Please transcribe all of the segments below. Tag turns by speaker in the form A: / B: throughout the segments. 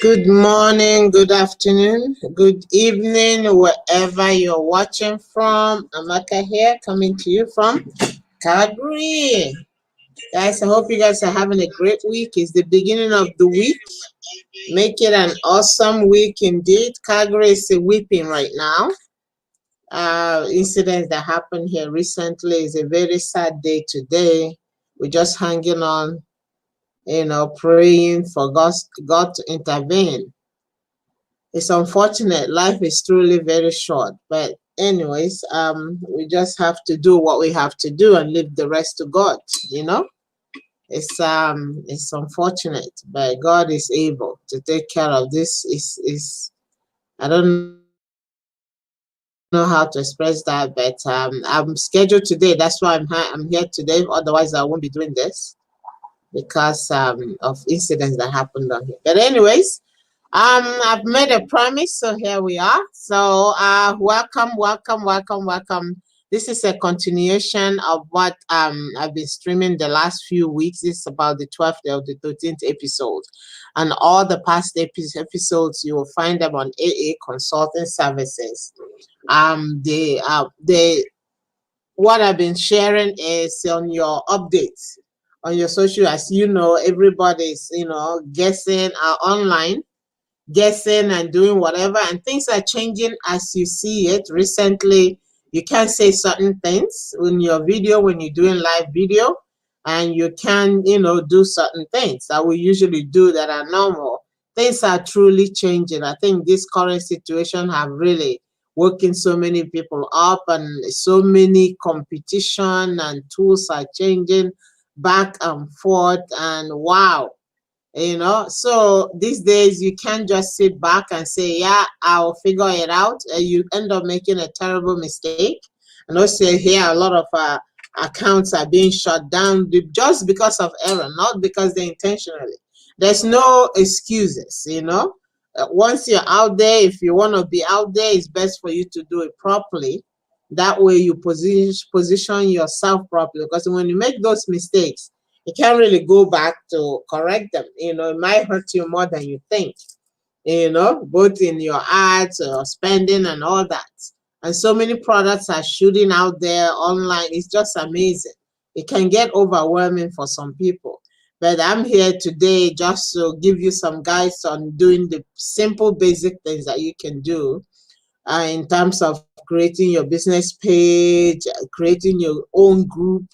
A: Good morning, good afternoon, good evening, wherever you're watching from. Amaka here, coming to you from Calgary. Guys, I hope you guys are having a great week. It's the beginning of the week. Make it an awesome week indeed. Calgary is weeping right now. Incidents that happened here recently is a very sad day today. We're just hanging on, praying for God to intervene. It's unfortunate. Life is truly very short. But anyways, we just have to do what we have to do and leave the rest to God, you know? It's unfortunate, but God is able to take care of this. Is I don't know how to express that, but I'm scheduled today. That's why I'm here today. Otherwise, I won't be doing this because of incidents that happened on here. But anyways, I've made a promise, so here we are. So, welcome. This is a continuation of what I've been streaming the last few weeks. This is about the 12th or the 13th episode, and all the past episodes you will find them on AA Consulting Services. They what I've been sharing is on your updates on your social. As you know, everybody's guessing online, guessing and doing whatever, and things are changing as you see it. Recently, you can't say certain things in your video when you're doing live video, and you can do certain things that we usually do that are normal. Things are truly changing. I think this current situation have really woken so many people up, and so many competition and tools are changing back and forth, and wow. So these days you can't just sit back and say, yeah, I'll figure it out. You end up making a terrible mistake. And also here a lot of accounts are being shut down just because of error, not because they intentionally. There's no excuses. Once you're out there, if you want to be out there, it's best for you to do it properly. That way you position yourself properly, because when you make those mistakes, you can't really go back to correct them. It might hurt you more than you think, both in your ads or spending and all that. And so many products are shooting out there online. It's just amazing. It can get overwhelming for some people. But I'm here today just to give you some guides on doing the simple, basic things that you can do in terms of creating your business page, creating your own group,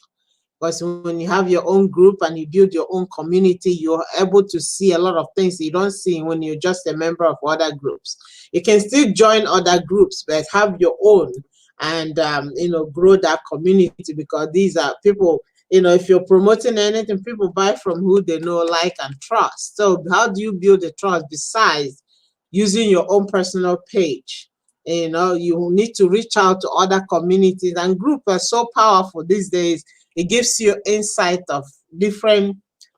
A: because when you have your own group and you build your own community, you're able to see a lot of things you don't see when you're just a member of other groups. You can still join other groups, but have your own, and grow that community, because these are people. If you're promoting anything, people buy from who they know, like, and trust. So how do you build the trust besides using your own personal page? You need to reach out to other communities, and groups are so powerful these days. It gives you insight of different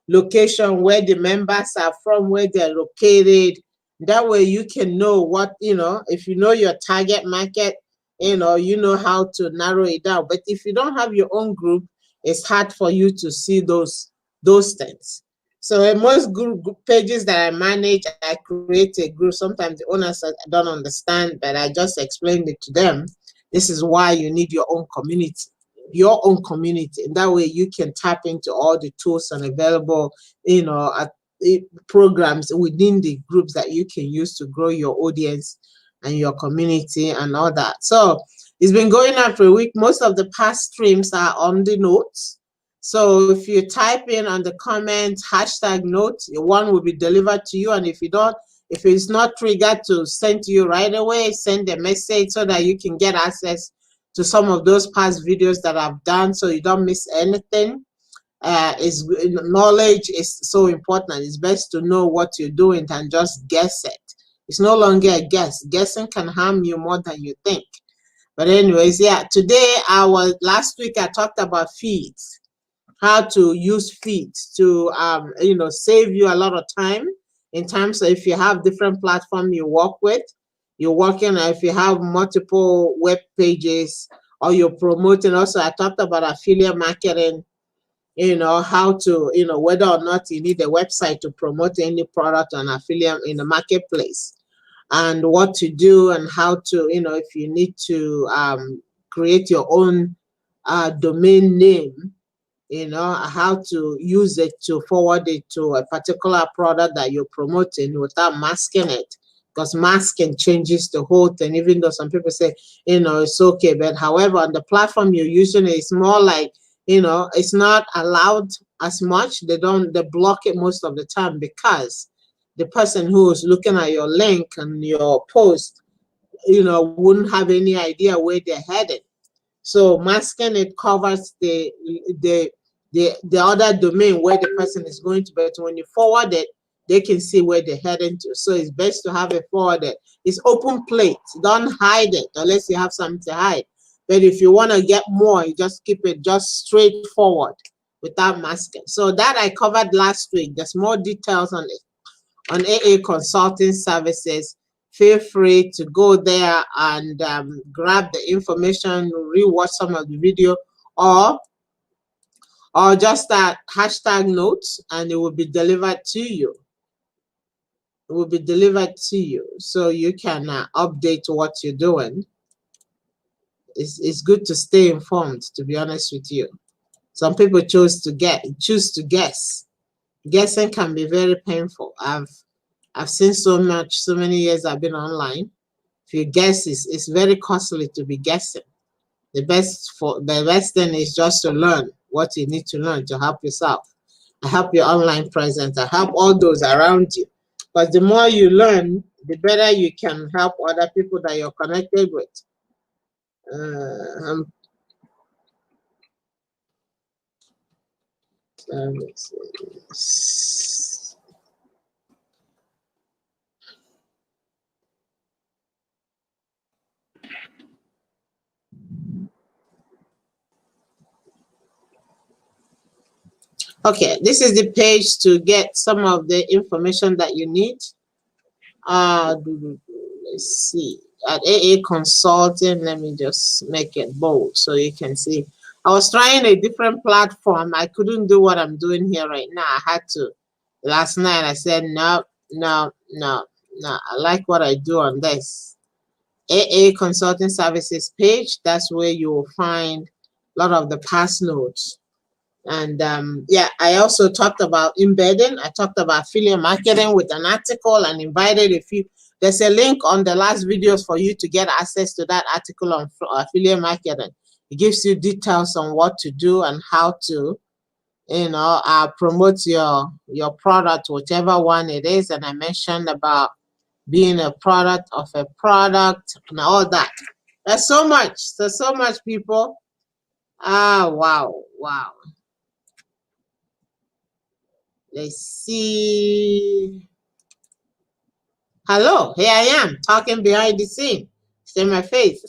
A: location, where the members are from, where they're located. That way you can know what, if you know your target market, you know how to narrow it down. But if you don't have your own group, it's hard for you to see those things. So in most group pages that I manage, I create a group. Sometimes the owners don't understand, but I just explained it to them. This is why you need your own community. And that way you can tap into all the tools and available programs within the groups that you can use to grow your audience and your community and all that. So it's been going on for a week. Most of the past streams are on the notes. So if you type in on the comment #notes, one will be delivered to you. And if it's not triggered to send to you right away, send a message so that you can get access to some of those past videos that I've done, so you don't miss anything. Knowledge is so important. It's best to know what you're doing than just guess it. It's no longer a guess. Guessing can harm you more than you think. But anyways, yeah, last week I talked about feeds, how to use feeds to save you a lot of time, in terms of if you have different platforms you work with. You're working, if you have multiple web pages or you're promoting. Also, I talked about affiliate marketing, how to, whether or not you need a website to promote any product on affiliate in the marketplace, and what to do and how to, if you need to create your own domain name, how to use it to forward it to a particular product that you're promoting without masking it. Because masking changes the whole thing, even though some people say, it's okay. But however, on the platform you're using, it's more like, it's not allowed as much. They block it most of the time, because the person who is looking at your link and your post, wouldn't have any idea where they're headed. So masking it covers the other domain where the person is going to, but when you forward it, they can see where they're heading to. So it's best to have it forwarded. It's open plate. Don't hide it unless you have something to hide. But if you want to get more, you just keep it just straightforward without masking. So that I covered last week. There's more details on it on AA Consulting Services. Feel free to go there and grab the information, rewatch some of the video, or just that hashtag notes, and it will be delivered to you. It will be delivered to you, so you can update what you're doing. It's good to stay informed, to be honest with you. Some people choose to guess. Guessing can be very painful. I've seen so many years I've been online. If you guess, it's very costly to be guessing. The best thing is just to learn what you need to learn to help yourself, help your online presence, and help all those around you. Because the more you learn, the better you can help other people that you're connected with. Okay, this is the page to get some of the information that you need. Let's see. At AA Consulting, let me just make it bold so you can see. I was trying a different platform. I couldn't do what I'm doing here right now. I had to. Last night I said, no. I like what I do on this. AA Consulting Services page. That's where you will find a lot of the past notes. And yeah, I also talked about embedding. I talked about affiliate marketing with an article and invited a few. There's a link on the last videos for you to get access to that article on affiliate marketing. It gives you details on what to do and how to, promote your product, whichever one it is. And I mentioned about being a product of a product and all that. There's so much. There's so much, people. Wow. Let's see. Hello, here I am talking behind the scene. See my face.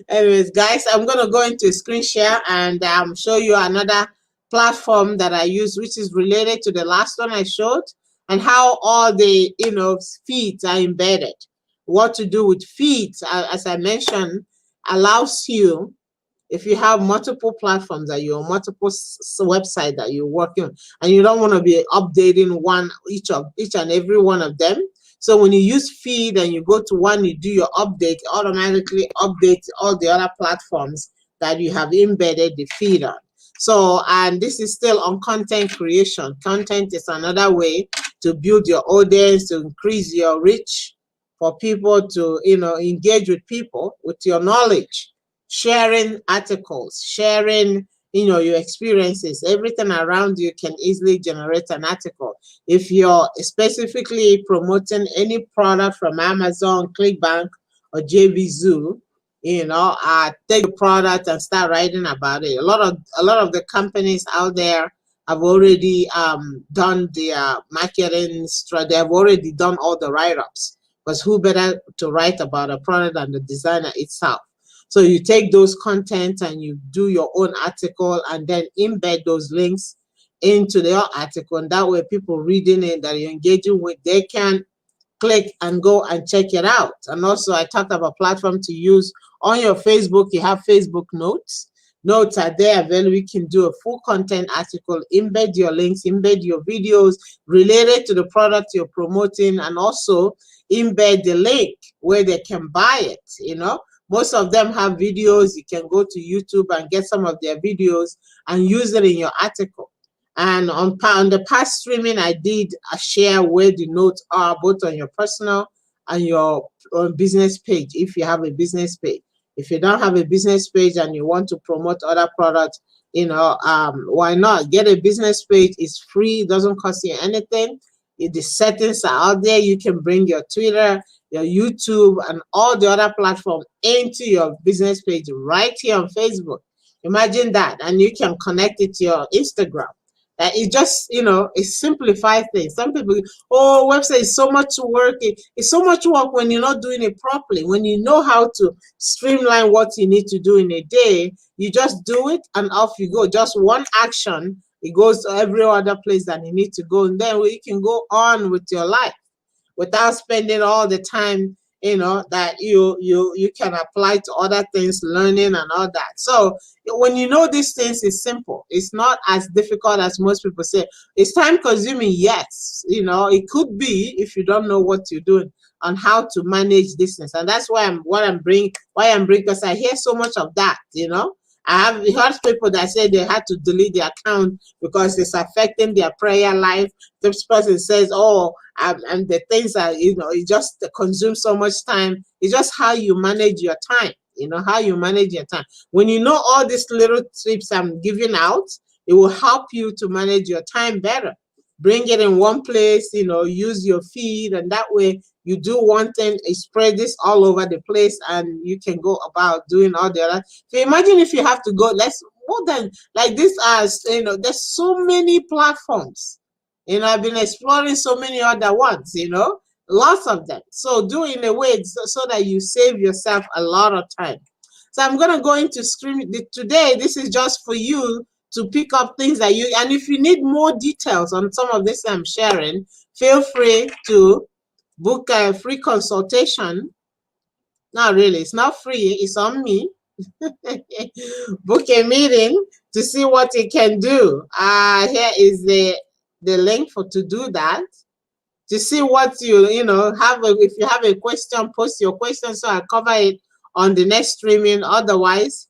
A: Anyways, guys, I'm gonna go into a screen share and show you another platform that I use, which is related to the last one I showed, and how all the feeds are embedded. What to do with feeds, as I mentioned, allows you, if you have multiple platforms that you're multiple websites that you're working on, and you don't want to be updating each and every one of them. So when you use feed and you go to one, you do your update, automatically updates all the other platforms that you have embedded the feed on. So, and this is still on content creation. Content is another way to build your audience, to increase your reach, for people to, engage with people with your knowledge. Sharing articles, sharing, your experiences, everything around you can easily generate an article. If you're specifically promoting any product from Amazon, ClickBank, or JVZoo, take the product and start writing about it. A lot of the companies out there have already done their marketing strategy. They have already done all the write-ups, because who better to write about a product than the designer itself? So you take those contents and you do your own article and then embed those links into their article. And that way people reading it that you're engaging with, they can click and go and check it out. And also I talked about platform to use on your Facebook. You have Facebook notes. Notes are there available. You can do a full content article, embed your links, embed your videos related to the product you're promoting, and also embed the link where they can buy it. Most of them have videos. You can go to YouTube and get some of their videos and use it in your article. And on the past streaming, I did share where the notes are, both on your personal and your business page, if you have a business page. If you don't have a business page and you want to promote other products, why not? Get a business page. It's free. It doesn't cost you anything. The settings are out there. You can bring your Twitter, your YouTube, and all the other platforms into your business page right here on Facebook. Imagine that. And you can connect it to your Instagram. It just, it simplifies things. Some people, oh, website is so much work. It's so much work when you're not doing it properly. When you know how to streamline what you need to do in a day, you just do it and off you go. Just one action, it goes to every other place that you need to go. And then you can go on with your life without spending all the time that you can apply to other things, learning and all that. So when you know these things, it's simple. It's not as difficult as most people say. It's time consuming, yes. It could be if you don't know what you're doing on how to manage this things. And that's why I'm bringing, because I hear so much of that. I have heard people that say they had to delete their account because it's affecting their prayer life. This person says, oh, and the things are, it just consumes so much time. It's just how you manage your time, how you manage your time. When you know all these little tips I'm giving out, it will help you to manage your time better. Bring it in one place, use your feed, and that way you do one thing, spread this all over the place, and you can go about doing all the other. So imagine if you have to go, more than like this, there's so many platforms. I've been exploring so many other ones, lots of them. So do in a way so that you save yourself a lot of time. So I'm going to go into screen today. This is just for you to pick up things that and if you need more details on some of this I'm sharing, feel free to book a free consultation. Not really, it's not free, it's on me. Book a meeting to see what you can do. Here is the link to do that. To see what you have. If you have a question, post your question so I cover it on the next streaming. Otherwise,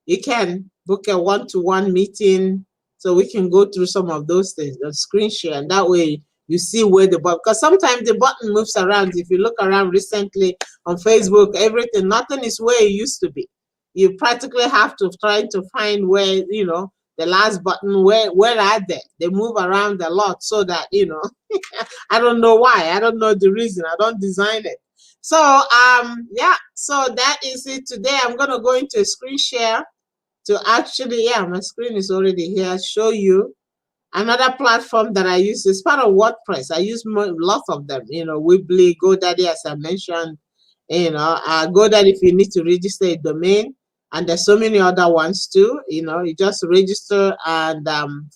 A: you can book a one-to-one meeting so we can go through some of those things, the screen share, and that way you see where the button, because sometimes the button moves around. If you look around recently on Facebook, nothing is where it used to be. You practically have to try to find where, the last button, where are they? They move around a lot so that, I don't know why. I don't know the reason. I don't design it. So, yeah, so that is it today. I'm going to go into a screen share to actually, my screen is already here, show you another platform that I use. Is part of WordPress. I use lots of them, Weebly, GoDaddy, as I mentioned, GoDaddy if you need to register a domain, and there's so many other ones too. You just register and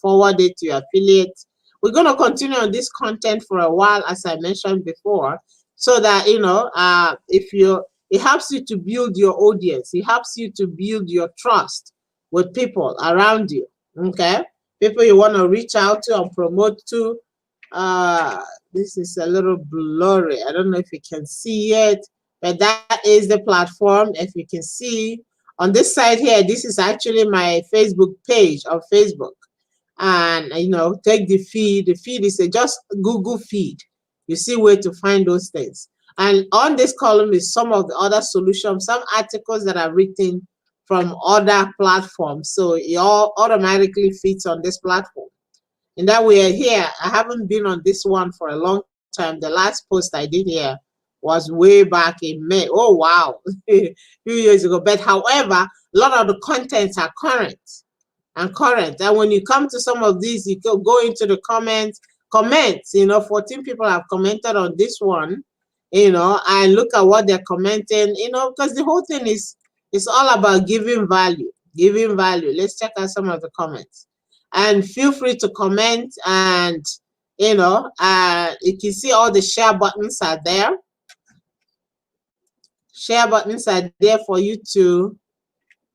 A: forward it to your affiliate. We're going to continue on this content for a while, as I mentioned before, so that it helps you to build your audience. It helps you to build your trust with people around you. Okay, people you want to reach out to and promote to. This is a little blurry. I don't know if you can see it, but that is the platform. If you can see on this side here, this is actually my Facebook page on Facebook. And take the feed. The feed is just Google feed. You see where to find those things. And on this column is some of the other solutions, some articles that are written from other platforms. So it all automatically fits on this platform. And that way here, I haven't been on this one for a long time. The last post I did here was way back in May. Oh, wow. A few years ago. But however, a lot of the contents are current. And when you come to some of these, you go into the comments. 14 people have commented on this one, and look at what they're commenting, because the whole thing is, it's all about giving value. Let's check out some of the comments. And feel free to comment, and, you can see all the share buttons are there. Share buttons are there for you to,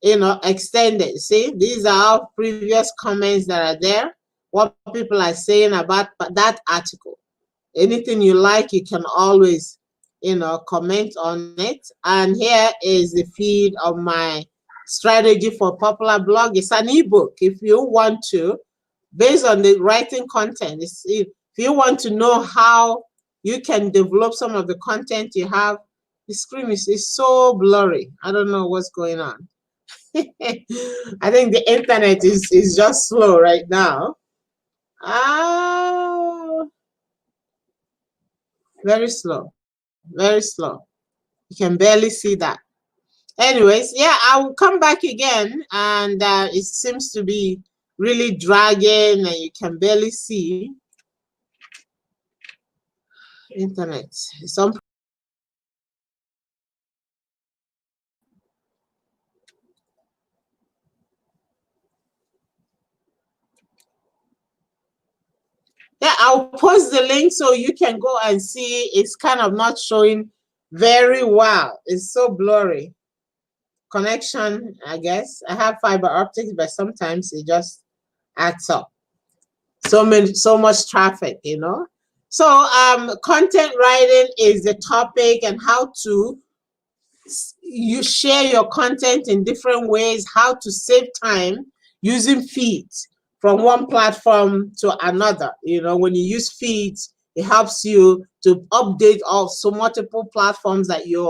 A: extended. See, these are all previous comments that are there, what people are saying about that article. Anything you like, you can always, comment on it. And here is the feed of my strategy for popular blog. It's an ebook. If you want to, based on the writing content, if you want to know how you can develop some of the content you have, the screen is so blurry. I don't know what's going on. I think the internet is just slow right now. Ah, very slow, very slow. You can barely see that. Anyways, yeah, I will come back again, and it seems to be really dragging, and you can barely see internet. Some Yeah, I'll post the link so you can go and see. It's kind of not showing very well. It's so blurry. Connection, I guess. I have fiber optics, but sometimes it just adds up. So much traffic, So content writing is the topic, and how to you share your content in different ways, how to save time using feeds from one platform to another. When you use feeds, it helps you to update also multiple platforms that you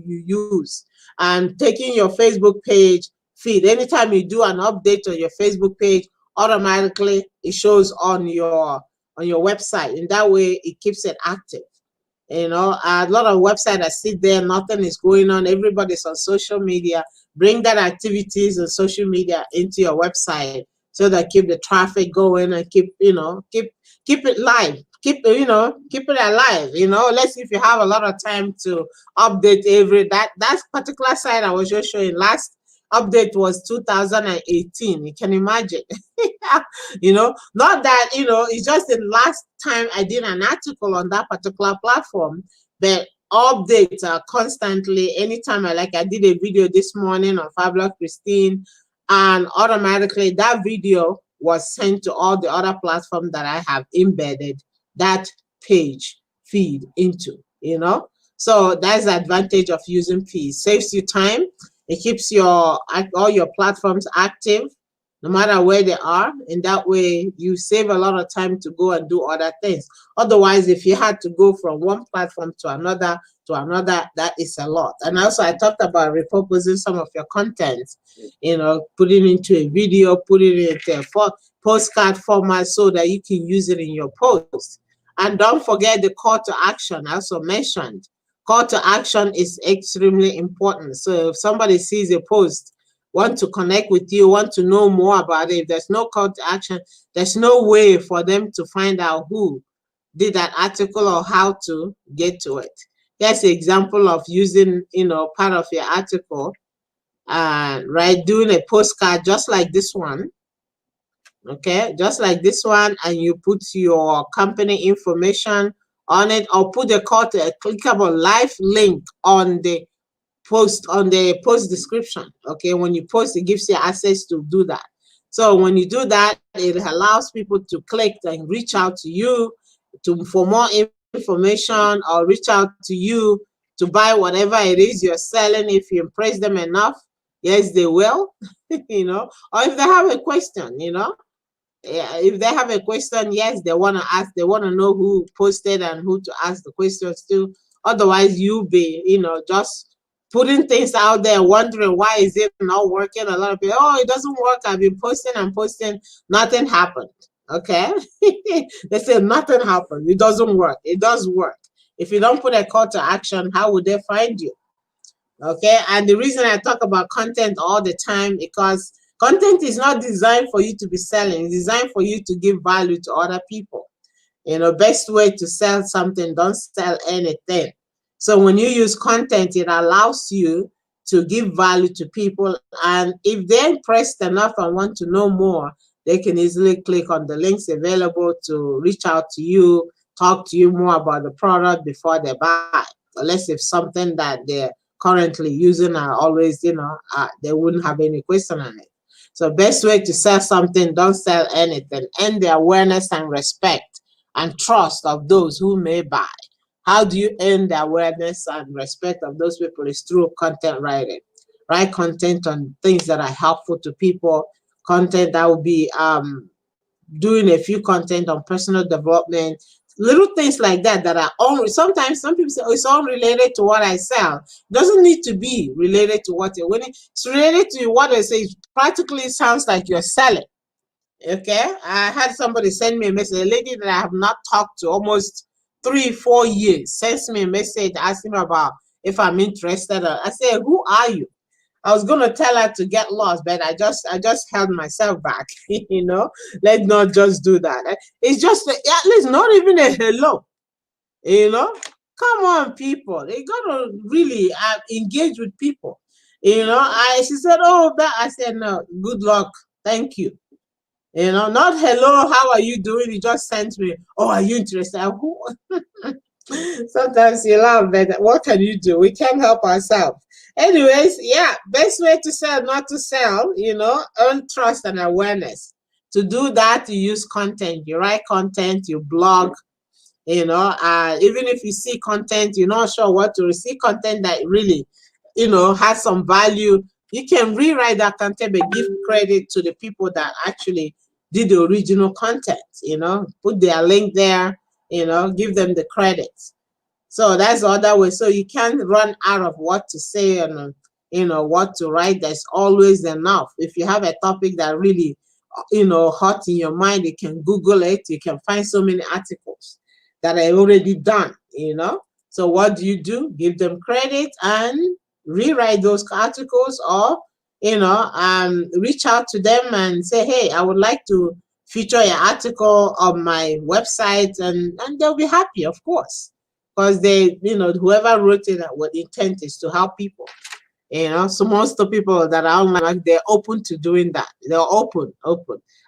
A: use. And taking your Facebook page feed, anytime you do an update on your Facebook page, automatically it shows on your website. In that way, it keeps it active. A lot of websites that sit there, nothing is going on. Everybody's on social media. Bring that activities on social media into your website so that keep the traffic going, and keep it live. Keep it alive. Let's see if you have a lot of time to update that particular site I was just showing. Last update was 2018. You can imagine. Not that, it's just the last time I did an article on that particular platform, but updates are constantly. Anytime I did a video this morning on Fabulous Christine, and automatically that video was sent to all the other platforms that I have embedded that page feed into. So that's the advantage of using feeds. Saves you time. It keeps all your platforms active, no matter where they are. In that way, you save a lot of time to go and do other things. Otherwise, if you had to go from one platform to another, that is a lot. And also, I talked about repurposing some of your content, putting into a video, putting it into a postcard format so that you can use it in your post. And don't forget the call to action. I also mentioned call to action is extremely important. So if somebody sees a post, want to connect with you, want to know more about it, if there's no call to action, there's no way for them to find out who did that article or how to get to it. Here's an example of using, part of your article, right, doing a postcard just like this one. Okay, just like this one, and you put your company information on it, or put a clickable live link on the post description. Okay, when you post, it gives you access to do that. So when you do that, it allows people to click and reach out to you for more information, or reach out to you to buy whatever it is you're selling. If you impress them enough, yes, they will. Or if they have a question, if they have a question, yes, they want to ask, they want to know who posted and who to ask the questions to. Otherwise, you'll be, just putting things out there, wondering why is it not working. A lot of people, oh, it doesn't work. I've been posting and posting, nothing happened. Okay. They say nothing happened. It doesn't work. It does work. If you don't put a call to action, how would they find you? Okay. And the reason I talk about content all the time, because content is not designed for you to be selling. It's designed for you to give value to other people. Best way to sell something, don't sell anything. So when you use content, it allows you to give value to people. And if they're impressed enough and want to know more, they can easily click on the links available to reach out to you, talk to you more about the product before they buy. Unless it's something that they're currently using are always, they wouldn't have any question on it. So best way to sell something, don't sell anything. Earn the awareness and respect and trust of those who may buy. How do you earn the awareness and respect of those people? Is through content writing. Write content on things that are helpful to people, content that will be doing a few content on personal development, little things like that that are all. Sometimes some people say, oh, it's all related to what I sell. It doesn't need to be related to what you're winning. It's related to what I say. It practically sounds like you're selling. Okay, I had somebody send me a message, a lady that I have not talked to almost 3-4 years sends me a message asking me about if I'm interested. I said, who are you? I was gonna tell her to get lost, but I just held myself back. Let's not just do that. It's just at least not even a hello. Come on, people. You gotta really engage with people. She said, oh, that. I said, no. Good luck. Thank you. Not hello. How are you doing? You just sent me. Oh, are you interested? Sometimes you laugh, but what can you do? We can't help ourselves. Anyways, yeah, best way to sell, not to sell, earn trust and awareness. To do that, you use content. You write content, you blog, even if you see content, you're not sure what to see content that really, has some value. You can rewrite that content, but give credit to the people that actually did the original content, put their link there, give them the credits. So that's the other way. So you can't run out of what to say and what to write. There's always enough. If you have a topic that really hot in your mind, you can Google it. You can find so many articles that are already done. So what do? Give them credit and rewrite those articles, or reach out to them and say, hey, I would like to feature your article on my website, and they'll be happy, of course, because they, whoever wrote it, what intent is to help people. So most of the people that are online, like, they're open to doing that. They're open.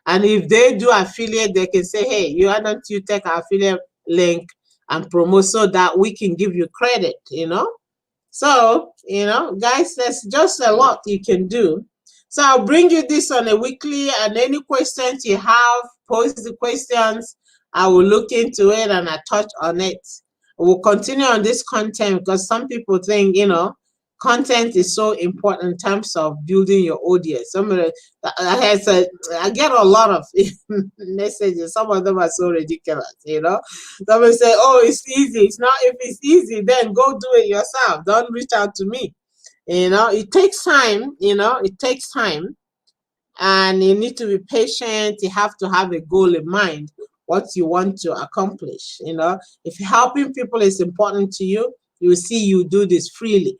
A: And if they do affiliate, they can say, hey, why don't you take our affiliate link and promote so that we can give you credit, So, guys, there's just a lot you can do. So I'll bring you this on a weekly, and any questions you have, post the questions. I will look into it and I touch on it. We'll continue on this content because some people think, content is so important in terms of building your audience. I get a lot of messages. Some of them are so ridiculous, Someone say, oh, it's easy. It's not. If it's easy, then go do it yourself. Don't reach out to me. It takes time, it takes time. And you need to be patient. You have to have a goal in mind, what you want to accomplish. If helping people is important to you, you will see you do this freely,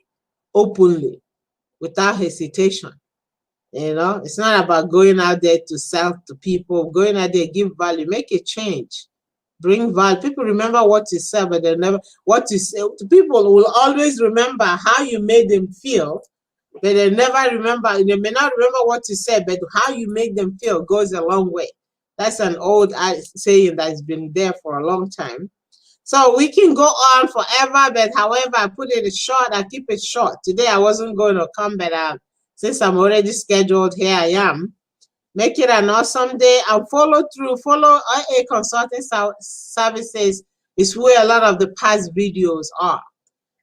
A: openly, without hesitation. It's not about going out there to sell to people. Going out there, give value, make a change, bring value. People remember what you sell, but they never what you sell. People will always remember how you made them feel, but they never remember. They may not remember what you said, but how you make them feel goes a long way. That's an old saying that's been there for a long time. So we can go on forever, but however, I put it short. I keep it short. Today I wasn't going to come, but since I'm already scheduled, here I am. Make it an awesome day and follow through. Follow AA Consulting Services is where a lot of the past videos are.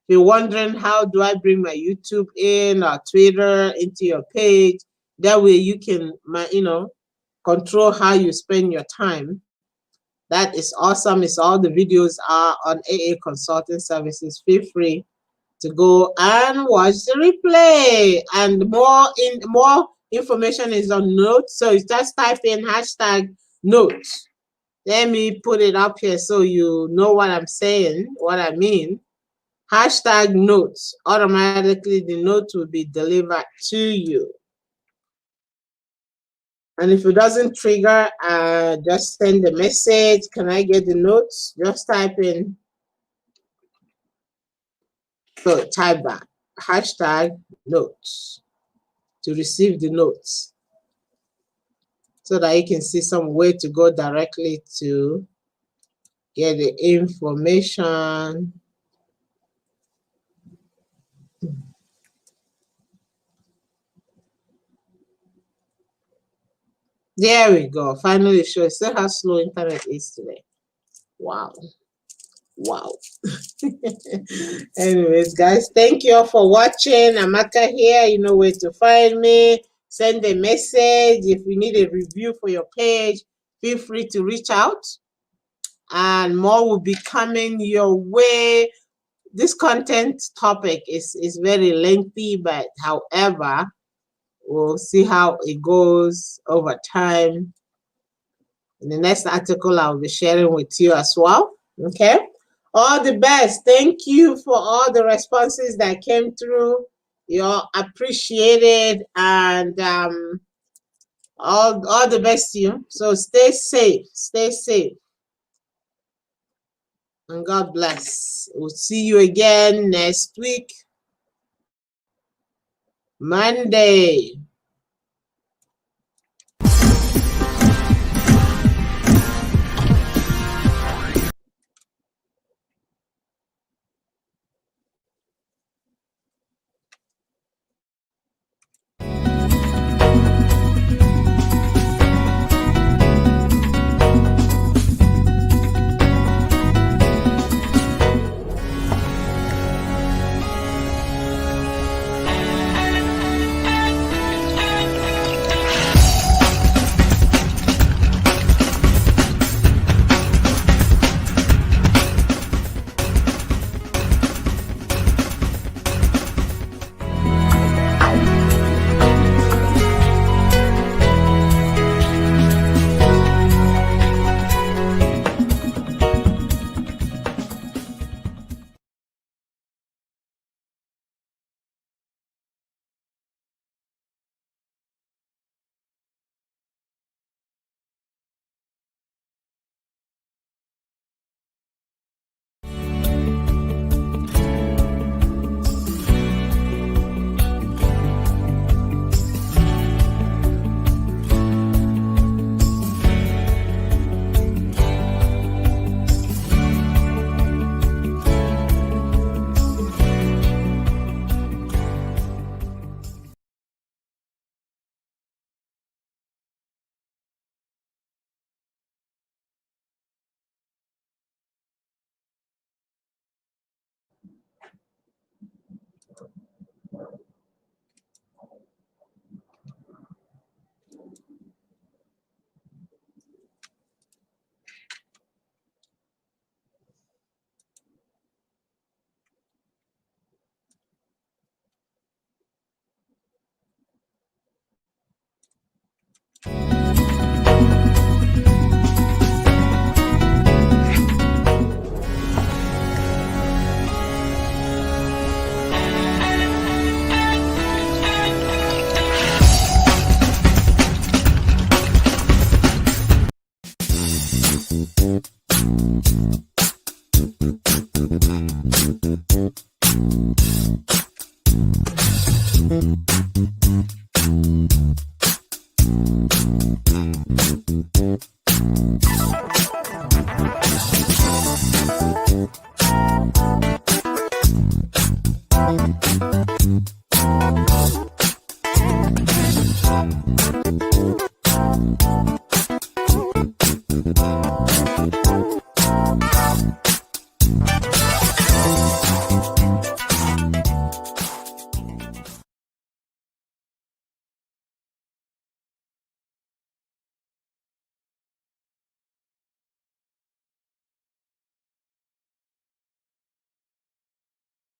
A: If you're wondering how do I bring my YouTube in or Twitter into your page, that way you can, control how you spend your time. That is awesome. It's all the videos are on AA Consulting Services. Feel free to go and watch the replay. And more information is on notes. So you just type in #notes. Let me put it up here so you know what I'm saying, what I mean. #notes. Automatically the note will be delivered to you. And if it doesn't trigger, just send a message. Can I get the notes? Just type in. So type that #notes to receive the notes, so that you can see some way to go directly to get the information. There we go. Finally, it shows. See how slow internet is today. Wow. Wow. Anyways, guys, thank you all for watching. Amaka here. You know where to find me. Send a message. If you need a review for your page, feel free to reach out. And more will be coming your way. This content topic is very lengthy, but however, we'll see how it goes over time. In the next article, I'll be sharing with you as well. Okay. All the best. Thank you for all the responses that came through. You're appreciated, and all the best to you. So stay safe. Stay safe. And God bless. We'll see you again next week, Monday.